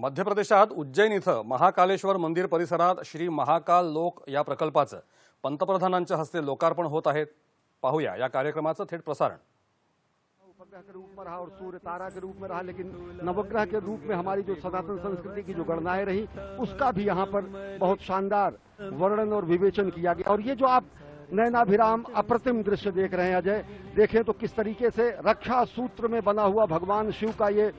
मध्य प्रदेशात उज्जैन इथं महाकालेश्वर मंदिर परिसरात श्री महाकाल लोक या प्रकल्पाचं पंतप्रधानांच्या हस्ते लोकार्पण होत आहे। पाहूया या कार्यक्रमाचं थेट प्रसारण। उपग्रह के रूप में रहा और सूर्य तारा के रूप में रहा, लेकिन नवग्रह के रूप में हमारी जो सनातन संस्कृति की जो गणनाएं रही उसका भी यहाँ पर बहुत शानदार वर्णन और विवेचन किया गया। और ये जो आप नयनाभिराम अप्रतिम दृश्य देख रहे हैं अजय, देखें तो किस तरीके से रक्षा सूत्र में बना हुआ भगवान शिव का ये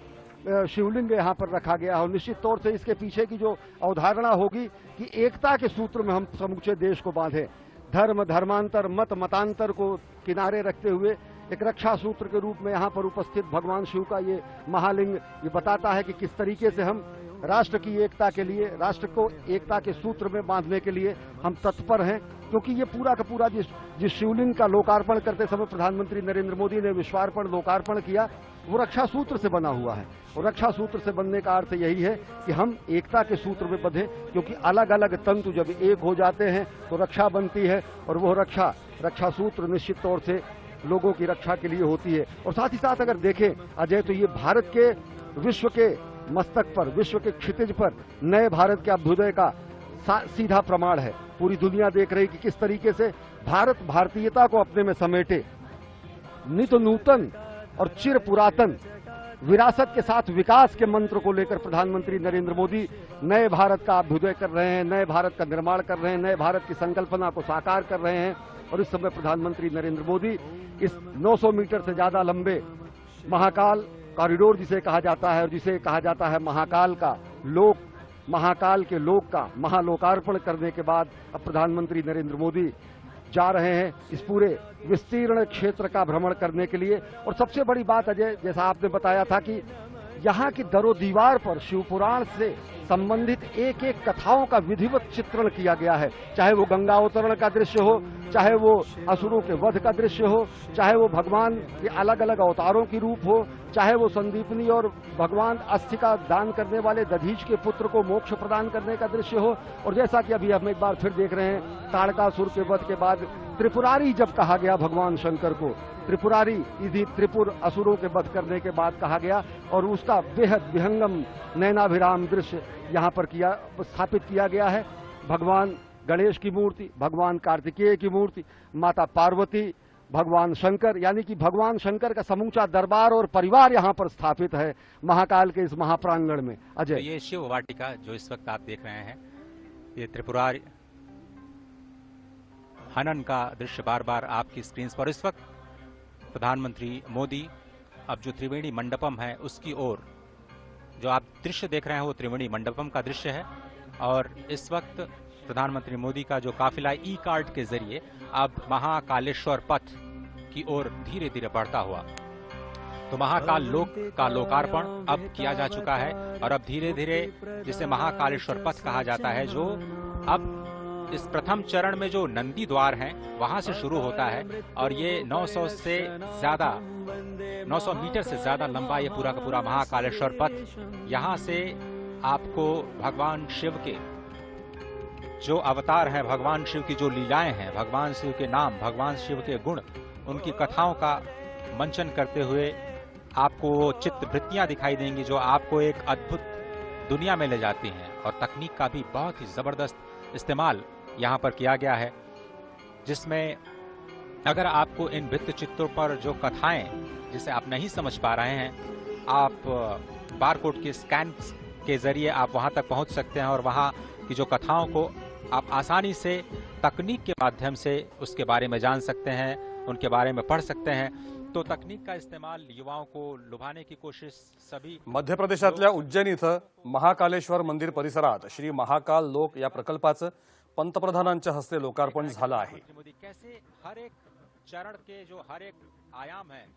शिवलिंग यहाँ पर रखा गया है। और निश्चित तौर से इसके पीछे की जो अवधारणा होगी कि एकता के सूत्र में हम समूचे देश को बांधे, धर्म धर्मांतर मत मतांतर को किनारे रखते हुए एक रक्षा सूत्र के रूप में यहाँ पर उपस्थित भगवान शिव का ये महालिंग ये बताता है कि किस तरीके से हम राष्ट्र की एकता के लिए, राष्ट्र को एकता के सूत्र में बांधने के लिए हम तत्पर हैं। क्योंकि ये पूरा का पूरा जिस शिवलिंग का लोकार्पण करते समय प्रधानमंत्री नरेंद्र मोदी ने विश्वार्पण लोकार्पण किया, वो रक्षा सूत्र से बना हुआ है। और रक्षा सूत्र से बनने का अर्थ यही है कि हम एकता के सूत्र में बंधे, क्योंकि अलग अलग तंतु जब एक हो जाते हैं तो रक्षा बनती है। और वो रक्षा सूत्र निश्चित तौर से लोगों की रक्षा के लिए होती है। और साथ ही साथ अगर देखें अजय, तो ये भारत के विश्व के मस्तक पर, विश्व के क्षितिज पर नए भारत के अभ्युदय का सीधा प्रमाण है। पूरी दुनिया देख रही कि किस तरीके से भारत भारतीयता को अपने में समेटे, नित नूतन और चिर पुरातन विरासत के साथ विकास के मंत्र को लेकर प्रधानमंत्री नरेंद्र मोदी नए भारत का अभ्युदय कर रहे हैं, नए भारत का निर्माण कर रहे हैं, नए भारत की संकल्पना को साकार कर रहे हैं। और इस समय प्रधानमंत्री नरेंद्र मोदी इस 900 मीटर से ज्यादा लंबे महाकाल कॉरिडोर जिसे कहा जाता है, और जिसे कहा जाता है महाकाल का लोक, महाकाल के लोक का महालोकार्पण करने के बाद अब प्रधानमंत्री नरेंद्र मोदी जा रहे हैं इस पूरे विस्तीर्ण क्षेत्र का भ्रमण करने के लिए। और सबसे बड़ी बात अजय, जैसा आपने बताया था कि यहाँ की दरो दीवार पर शिवपुराण से संबंधित एक एक कथाओं का विधिवत चित्रण किया गया है। चाहे वो गंगा अवतरण का दृश्य हो, चाहे वो असुरों के वध का दृश्य हो, चाहे वो भगवान के अलग अलग अवतारों की रूप हो, चाहे वो संदीपनी और भगवान अस्थि का दान करने वाले दधीच के पुत्र को मोक्ष प्रदान करने का दृश्य हो। और जैसा कि अभी हम एक बार फिर देख रहे हैं, ताड़कासुर के वध के बाद त्रिपुरारी जब कहा गया भगवान शंकर को, त्रिपुरारी यदि त्रिपुर असुरों के वध करने के बाद कहा गया, और उसका बेहद विहंगम नयनाभिराम दृश्य यहाँ पर स्थापित किया गया है। भगवान गणेश की मूर्ति, भगवान कार्तिकेय की मूर्ति, माता पार्वती, भगवान शंकर, यानी कि भगवान शंकर का समूचा दरबार और परिवार यहाँ पर स्थापित है महाकाल के इस महाप्रांगण में। अजय, तो ये शिव वाटिका जो इस वक्त आप देख रहे हैं, ये त्रिपुरारी हनन का दृश्य बार बार आपकी स्क्रीन पर। इस वक्त प्रधानमंत्री मोदी अब जो त्रिवेणी मंडपम है उसकी ओर, जो आप दृश्य देख रहे हैं वो त्रिवेणी मंडपम का दृश्य है। और इस वक्त प्रधानमंत्री मोदी का जो काफिला ई कार्ड के जरिए अब महाकालेश्वर पथ की ओर धीरे धीरे बढ़ता हुआ, तो महाकाल लोक का लोकार्पण अब किया जा चुका है। और अब धीरे धीरे जिसे महाकालेश्वर पथ कहा जाता है, जो अब इस प्रथम चरण में जो नंदी द्वार हैं वहां से शुरू होता है। और ये 900 मीटर से ज्यादा लंबा ये पूरा का पूरा महाकालेश्वर पथ, यहाँ से आपको भगवान शिव के जो अवतार हैं, भगवान शिव की जो लीलाएं हैं, भगवान शिव के नाम, भगवान शिव के गुण, उनकी कथाओं का मंचन करते हुए आपको चित्रवृत्तियां दिखाई देंगी जो आपको एक अद्भुत दुनिया में ले जाती हैं। और तकनीक का भी बहुत ही जबरदस्त इस्तेमाल यहाँ पर किया गया है, जिसमें अगर आपको इन भित्त चित्रों पर जो कथाएं जिसे आप नहीं समझ पा रहे हैं, आप बारकोड के स्कैन के जरिए आप वहां तक पहुंच सकते हैं और वहां की जो कथाओं को आप आसानी से तकनीक के माध्यम से उसके बारे में जान सकते हैं, उनके बारे में पढ़ सकते हैं। तो तकनीक का इस्तेमाल युवाओं को लुभाने की कोशिश सभी। मध्य प्रदेशातल्या उज्जैन इथं महाकालेश्वर मंदिर परिसरात श्री महाकाल लोक या प्रकल्पाचं पंतप्रधानांच्या हस्ते लोकार्पण झालं आहे। कैसे हर एक चरण के जो हर एक आयाम है